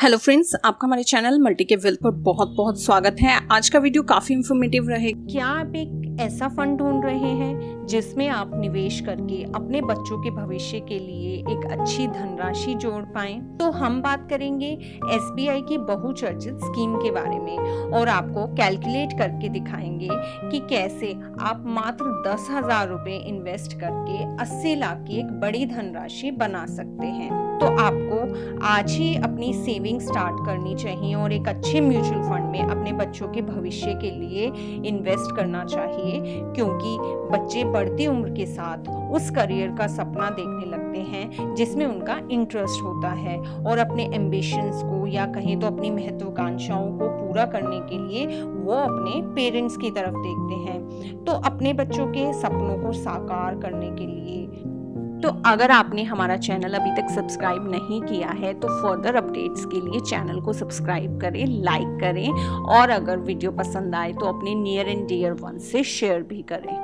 Hello friends, आपका हमारे channel multi के वेल्थ पर बहुत बहुत स्वागत है। आज का वीडियो काफी इंफॉर्मेटिव रहेगा। क्या आप एक ऐसा फंड ढूंढ रहे हैं जिसमें आप निवेश करके अपने बच्चों के भविष्य के लिए एक अच्छी धनराशि जोड़ पाएं? तो हम बात करेंगे SBI की बहुचर्चित स्कीम के बारे में और आपको कैलकुलेट करके दिखाएंगे कि कैसे आप मात्र 10,000 रुपए इन्वेस्ट करके 80 लाख की एक बड़ी धनराशि बना सकते हैं। तो आपको आज ही अपनी सेविंग स्टार्ट करनी चाहिए और एक अच्छे म्यूचुअल फंड में अपने बच्चों के भविष्य के लिए इन्वेस्ट करना चाहिए, क्योंकि बच्चे बढ़ती उम्र के साथ उस करियर का सपना देखने लगते हैं जिसमें उनका इंटरेस्ट होता है और अपने एम्बिशंस को या कहें तो अपनी महत्वाकांक्षाओं को पूरा करने के लिए वो अपने पेरेंट्स की तरफ देखते हैं। तो अपने बच्चों के सपनों को साकार करने के लिए तो अगर आपने हमारा चैनल अभी तक सब्सक्राइब नहीं किया है तो फर्दर अपडेट्स के लिए चैनल को सब्सक्राइब करें, लाइक करें और अगर वीडियो पसंद आए तो अपने नियर एंड डियर वन से शेयर भी करें।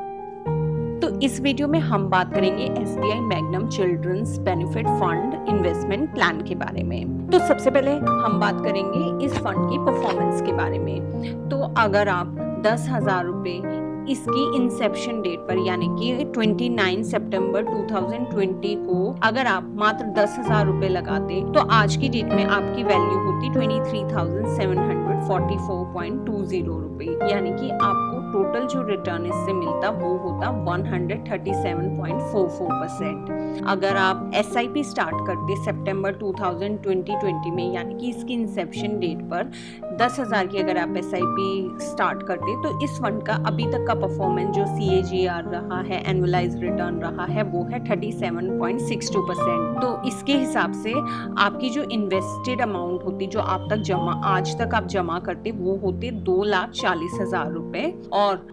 तो इस वीडियो में हम बात करेंगे SBI Magnum children's benefit fund investment plan के बारे में। तो सबसे पहले हम बात करेंगे इस फंड की परफॉर्मेंस के बारे में। तो अगर आप 10,000 रुपए इसकी इंसेप्शन डेट पर यानी कि 29 सितंबर 2020 को अगर आप मात्र 10,000 रुपए लगाते तो आज की डेट में आपकी वैल्यू होती 23,744.20 रुपए, यानी कि आपको टोटल जो रिटर्न इससे मिलता वो होता 137.44%। अगर आप SIP स्टार्ट करते सितंबर 2020 में यानी कि इसकी इंसेप्शन डेट पर 10,000 की अगर आप SIP स्टार्ट करते तो इस फंड का अभी तक का परफॉर्मेंस जो CAGR रहा है, एनुअलाइज्ड रिटर्न रहा है, वो है 37.62%। तो इसके हिसाब से आपकी जो इन्वेस्टेड अमाउंट होती जो आप तक आज तक आप जमा करते वो होते 2,40,000 रुपए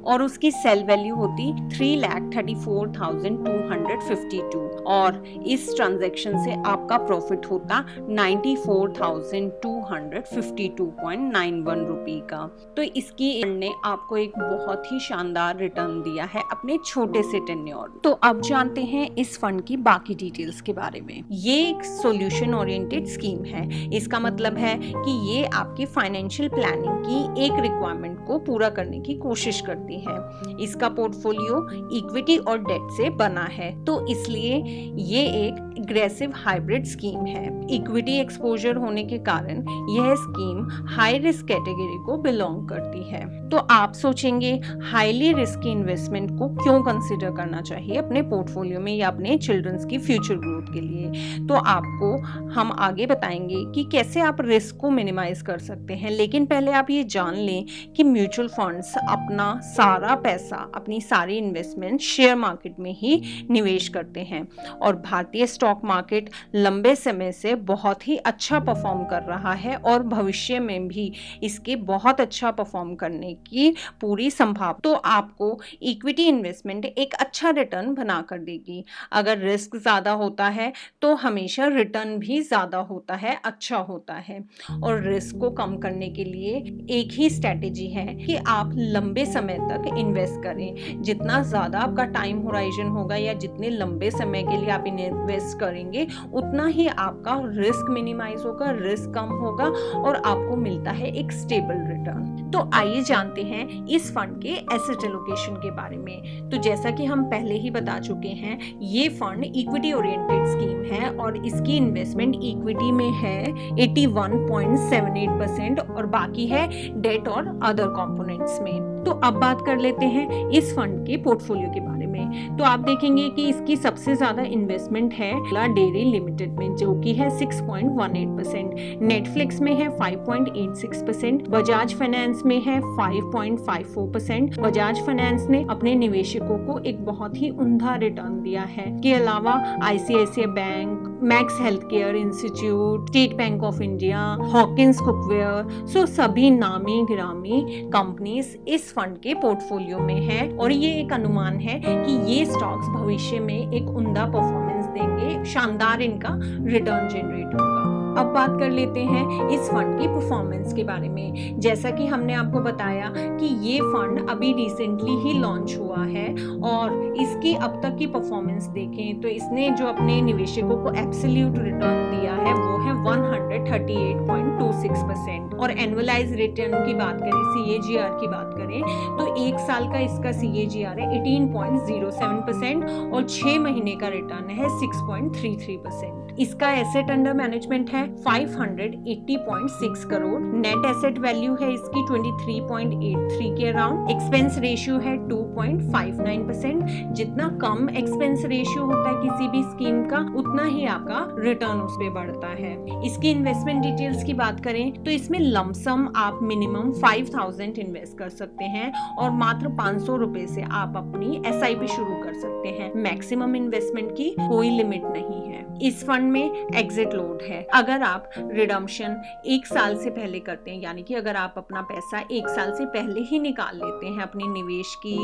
और उसकी सेल वैल्यू होती 3,34,252 और इस ट्रांजैक्शन से आपका प्रॉफिट होता 94,252.91 रुपए का। तो इसकी ने आपको एक बहुत ही शानदार रिटर्न दिया है अपने छोटे से टेन्योर। तो अब जानते हैं इस फंड की बाकी डिटेल्स के बारे में। ये एक सॉल्यूशन ओरिएंटेड स्कीम है। इसका मतलब है कि ये आपकी फाइनेंशियल प्लानिंग की एक रिक्वायरमेंट को पूरा करने की कोशिश करती है। इसका पोर्टफोलियो इक्विटी और डेट से बना है, तो इसलिए ये एक एग्रेसिव हाइब्रिड स्कीम है। इक्विटी एक्सपोजर होने के कारण यह स्कीम हाई रिस्क कैटेगरी को बिलोंग करती है। तो आप सोचेंगे हाईली रिस्की इन्वेस्टमेंट को क्यों कंसीडर करना चाहिए अपने पोर्टफोलियो में या अपने चिल्ड्रंस की फ्यूचर ग्रोथ के लिए। तो आपको हम आगे बताएंगे कि कैसे आप रिस्क को मिनिमाइज कर सकते हैं, लेकिन पहले आप ये जान लें कि म्यूचुअल फंड्स अपना सारा पैसा, अपनी सारी इन्वेस्टमेंट शेयर मार्केट में ही निवेश करते हैं और भारतीय स्टॉक मार्केट लंबे समय से बहुत ही अच्छा परफॉर्म कर रहा है और भविष्य में भी इसके बहुत अच्छा परफॉर्म करने की पूरी संभावना। तो आपको इक्विटी इन्वेस्टमेंट एक अच्छा रिटर्न बना कर देगी। अगर रिस्क ज्यादा होता है तो हमेशा रिटर्न भी ज्यादा होता है, अच्छा होता है। और रिस्क को कम करने के लिए एक ही स्ट्रेटेजी है कि आप लंबे समय तक इन्वेस्ट करें। जितना ज्यादा आपका टाइम होराइजन होगा या जितने लंबे समय के लिए आप इन्वेस्ट करेंगे उतना ही आपका रिस्क मिनिमाइज होगा, रिस्क कम होगा और आपको मिलता है एक स्टेबल रिटर्न। तो आइए जानते हैं इस फंड के एसेट एलोकेशन के बारे में। तो जैसा कि हम पहले ही बता चुके हैं, ये फंड इक्विटी ओरिएंटेड स्कीम है और इसकी इन्वेस्टमेंट इक्विटी में है 81.78% और बाकी है डेट और अदर कंपोनेंट्स में। तो अब बात कर लेते हैं इस फंड के पोर्टफोलियो के बारे में। तो आप देखेंगे कि इसकी सबसे ज्यादा इन्वेस्टमेंट है डेयरी लिमिटेड में जो कि है 6.18%, नेटफ्लिक्स में है 5.86%, बजाज फाइनेंस में है 5.54%। बजाज फाइनेंस ने अपने निवेशकों को एक बहुत ही उम्दा रिटर्न दिया है। के अलावा ICICI bank, Max Healthcare Institute, State Bank of India, Hawkins cookware, so सभी नामी गिरामी कंपनीज इस फंड के पोर्टफोलियो में है और ये एक अनुमान है कि ये स्टॉक्स भविष्य में एक उम्दा परफॉर्मेंस देंगे, शानदार इनका रिटर्न जनरेट होगा। अब बात कर लेते हैं इस फंड की परफॉर्मेंस के बारे में। जैसा कि हमने आपको बताया कि ये फंड अभी रिसेंटली ही लॉन्च हुआ है और इसकी अब तक की परफॉर्मेंस देखें तो इसने जो अपने निवेशकों को एब्सोल्यूट रिटर्न दिया है वो है 138.26% और एनुअलाइज रिटर्न की बात करें, CAGR की बात करें तो एक साल का इसका CAGR है 18.07% और 6 महीने का रिटर्न है 6.33%। इसका एसेट अंडर मैनेजमेंट है 580.6 करोड़, नेट एसेट वैल्यू है इसकी 23.83 के अराउंड, एक्सपेंस रेशियो है 2.59%। जितना कम एक्सपेंस रेशियो होता है किसी भी स्कीम का उतना ही आपका रिटर्न उस पे बढ़ता है। इसकी इन्वेस्टमेंट डिटेल्स की बात करें तो इसमें लमसम आप मिनिमम 5000 इन्वेस्ट कर सकते हैं और मात्र 500 रुपए से आप अपनी SIP शुरू कर सकते हैं। मैक्सिमम इन्वेस्टमेंट की कोई लिमिट नहीं है। इस फंड में एग्जिट लोड है। अगर आप रिडम्पशन 1 साल से पहले करते हैं, यानी कि अगर आप अपना पैसा 1 साल से पहले ही निकाल लेते हैं अपनी निवेश की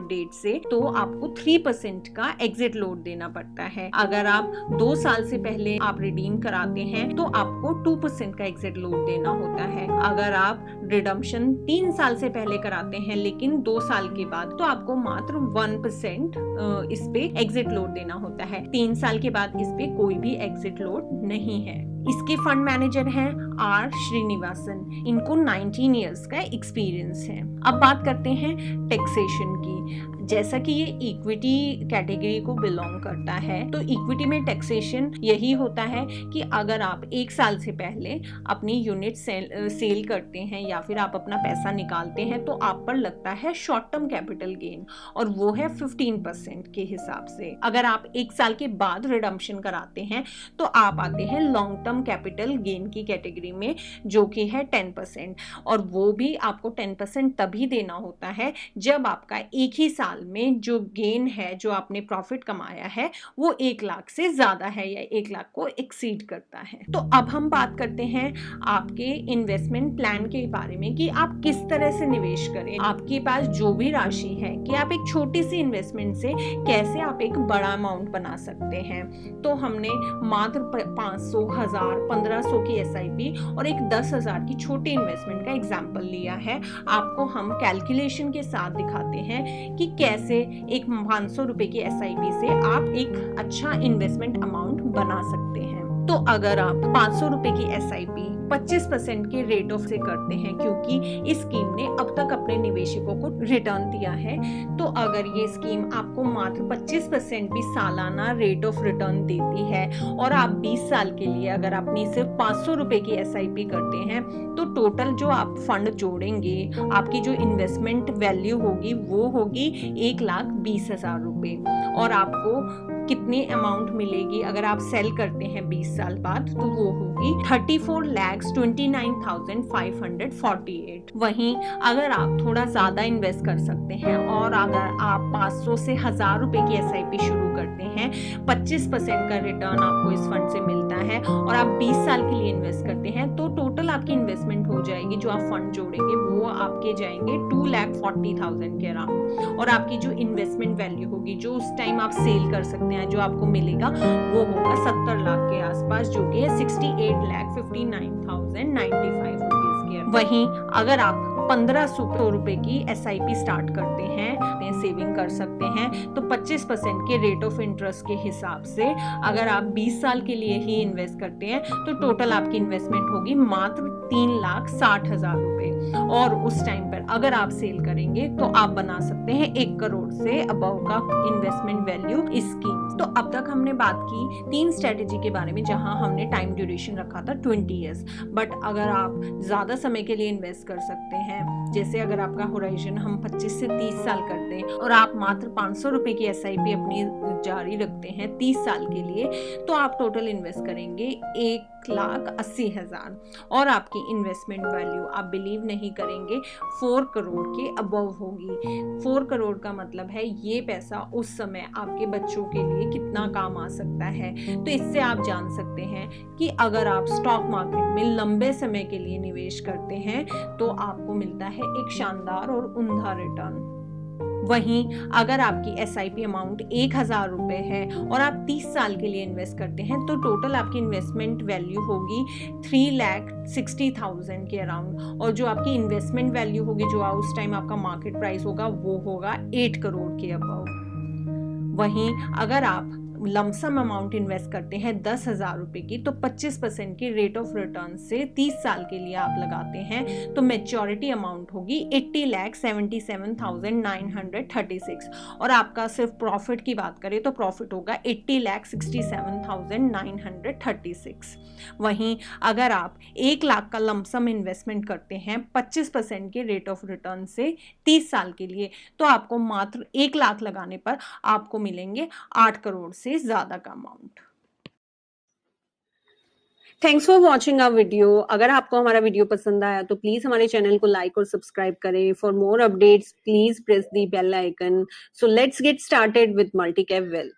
डेट से, तो आपको 3% का एग्जिट लोड देना पड़ता है। अगर आप 2 साल से पहले आप रिडीम कराते हैं तो आपको 2% का एग्जिट लोड देना होता है। अगर आप रिडम्पशन 3 साल से पहले कराते हैं लेकिन 2 साल के बाद, तो आपको मात्र 1% इस पे एग्जिट लोड देना होता है। 3 साल के बाद इस पे कोई भी एग्जिट लोड नहीं है। इसके फंड मैनेजर हैं R श्रीनिवासन, इनको 19 इयर्स का एक्सपीरियंस है। अब बात करते हैं टैक्सेशन की। जैसा कि ये इक्विटी कैटेगरी को बिलोंग करता है तो इक्विटी में टैक्सेशन यही होता है कि अगर आप 1 साल से पहले अपनी यूनिट सेल करते हैं या फिर आप अपना पैसा निकालते हैं तो आप पर लगता है शॉर्ट टर्म कैपिटल गेन और वो है 15% के हिसाब से। अगर आप 1 साल के बाद रिडम्पशन कराते हैं तो आप आते हैं लॉन्ग टर्म कैपिटल गेन की कैटेगरी में जो कि है 10% और वो भी आपको 10% तभी देना होता है जब आपका एक ही साल में जो गेन है, जो आपने प्रॉफिट कमाया है, वो 1 लाख से ज्यादा है या 1 लाख को एक्सीड करता है। तो अब हम बात करते हैं आपके इन्वेस्टमेंट प्लान के बारे में कि आप किस तरह से निवेश करें। आपके पास जो भी राशि है कि आप एक छोटी सी इन्वेस्टमेंट से कैसे आप एक बड़ा अमाउंट बना सकते हैं। तो हमने मात्र 500, 1000, 1500 की SIP और एक 10,000 की छोटी इन्वेस्टमेंट का एग्जाम्पल लिया है। आपको हम कैलकुलेशन के साथ दिखाते हैं कि कैसे एक 500 रुपए की SIP से आप एक अच्छा इन्वेस्टमेंट अमाउंट बना सकते हैं। तो अगर आप 500 रुपए की SIP 25% के रेट ऑफ से करते हैं, क्योंकि इस स्कीम ने अब तक अपने निवेशकों को रिटर्न दिया है, तो अगर ये स्कीम आपको मात्र 25% भी सालाना रेट ऑफ रिटर्न देती है और आप 20 साल के लिए अगर अपनी सिर्फ 500 रुपए की SIP करते हैं तो टोटल जो आप फंड जोड़ेंगे, आपकी जो इन्वेस्टमेंट वैल्यू होगी वो होगी 1,20,000 रुपए और आपको कितनी अमाउंट मिलेगी अगर आप सेल करते हैं 20 साल बाद, तो वो होगी 34,29,548। वहीं अगर आप थोड़ा ज्यादा इन्वेस्ट कर सकते हैं और अगर आप 500 से 1000 रुपए की SIP शुरू करते हैं, 25% का रिटर्न आपको इस फंड से मिलता है और आप 20 साल के लिए इन्वेस्ट करते हैं तो टोटल आपकी इन्वेस्टमेंट हो जाएगी, जो आप फंड जोड़ेंगे वो आपके जाएंगे 2,40,000 के अराउंड और आपकी जो इन्वेस्टमेंट वैल्यू होगी, जो उस टाइम आप सेल कर सकते हैं, जो आपको मिलेगा वो होगा 70 लाख के आसपास, जो कि है 68,59,095 रुपीज के। वहीं अगर आप 1500 रुपए की SIP स्टार्ट करते हैं, सेविंग कर सकते हैं, तो 25% के रेट ऑफ इंटरेस्ट के हिसाब से अगर आप 20 साल के लिए ही इन्वेस्ट करते हैं तो टोटल आपकी इन्वेस्टमेंट होगी मात्र 3,60,000 रुपए और उस टाइम पर अगर आप सेल करेंगे तो आप बना सकते हैं 1 करोड़ से अबव का इन्वेस्टमेंट वैल्यू इसकी। तो अब तक हमने बात की 3 स्ट्रेटेजी के बारे में जहां हमने टाइम ड्यूरेशन रखा था 20 इयर्स, बट अगर आप ज्यादा समय के लिए इन्वेस्ट कर सकते हैं, जैसे अगर आपका होराइजन हम 25 से 30 साल कर दें और आप मात्र 500 रुपए की SIP अपनी जारी रखते हैं 30 साल के लिए, तो आप टोटल इन्वेस्ट करेंगे 1,80,000 और आपकी इन्वेस्टमेंट वैल्यू आप बिलीव नहीं करेंगे 4 करोड़ के अबव होगी। 4 करोड़ का मतलब है ये पैसा उस समय आपके बच्चों के लिए कितना काम आ सकता है। तो इससे आप जान सकते हैं कि अगर आप स्टॉक मार्केट में लंबे समय के लिए निवेश करते हैं तो आपको मिलता है एक शानदार और उम्दा रिटर्न। वहीं अगर आपकी SIP अमाउंट 1,000 रुपए है और आप 30 साल के लिए इन्वेस्ट करते हैं तो टोटल आपकी इन्वेस्टमेंट वैल्यू होगी 3,60,000 के अराउंड, और जो आपकी इन्वेस्टमेंट वैल्यू होगी, जो उस टाइम आपका मार्केट प्राइस होगा, वो होगा 8 करोड़ के अबव। वहीं अगर आप लमसम अमाउंट इन्वेस्ट करते हैं 10,000 रुपए की, तो 25% की रेट ऑफ रिटर्न से 30 साल के लिए आप लगाते हैं तो मेच्योरिटी अमाउंट होगी 80,77,936, और आपका सिर्फ प्रॉफिट की बात करें तो प्रॉफिट होगा 80,67,936। वहीं अगर आप 1 लाख का लमसम इन्वेस्टमेंट करते हैं 25% के रेट ऑफ रिटर्न से 30 साल के लिए, तो आपको मात्र 1 लाख लगाने पर आपको मिलेंगे 8 करोड़ से ज्यादा का amount. Thanks for watching our video. अगर आपको हमारा वीडियो पसंद आया तो प्लीज हमारे चैनल को लाइक और सब्सक्राइब करें। For more updates please press the bell icon. So let's get started with multicap wealth.